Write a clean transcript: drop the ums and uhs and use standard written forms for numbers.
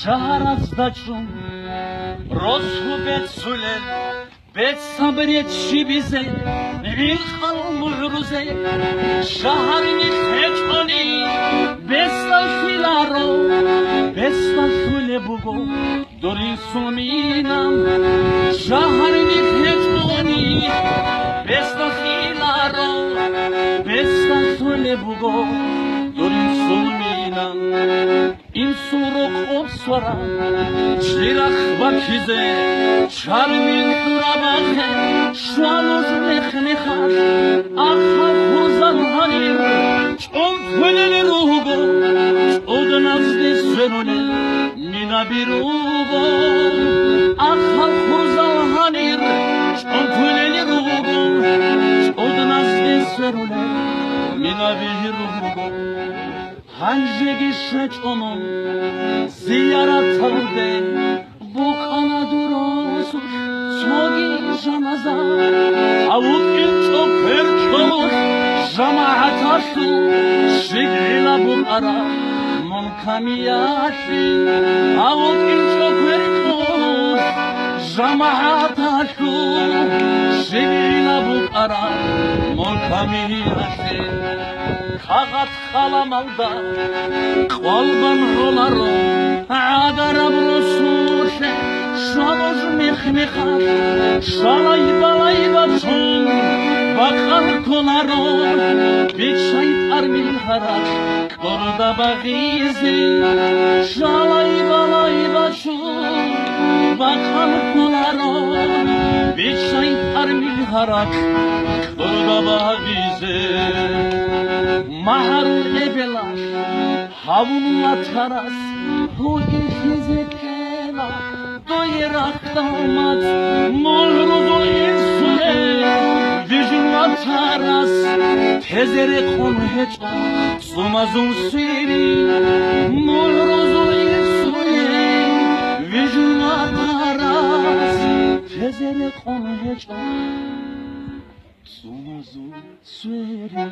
Şaharazdaçım Rozhu bet sülen Bet sabretçi bize Bir kalmurruze Şaharni feçani Besta filaro Besta file bugo Dori suminam Şaharni feçani Besta filaro Besta file bugo Dori suminam Insurok obsvara Çlirach vakize Çarmin kurabahe Şaloz nechnechash Acha huzan hanir Çom föleli rugo Çodnazde sönole Mina birugo Acha huzan hanir Çom föleli rugo Çodnazde sönole Mina birugo Hanjegi şeç onun ziyaret aldı bu kanadurosu sogi janaza avut çok perçol jamaat aşkı şigila bu ara mon kamiyashi avut çok perçol jamaat aşkı şigila bu ara mon kamiyashi Kağıt kalamalda Qalban rolaro Adarab rusuşe Şaloz mihmihar Şalay balay baçun Bakal kolaro Biçayt armil harar Korda bagizi Şalay balay baçun Bakal kolaro Biçayt armil harar Korda bagizi Mahar ebelar, havunla taras, bu ikize kela, doyrak damat, nurruzu insule, vijunla taras, tezere kon heç, sumazun siri, nurruzu insule, vijunla taras, tezere kon heç, sumazun siri.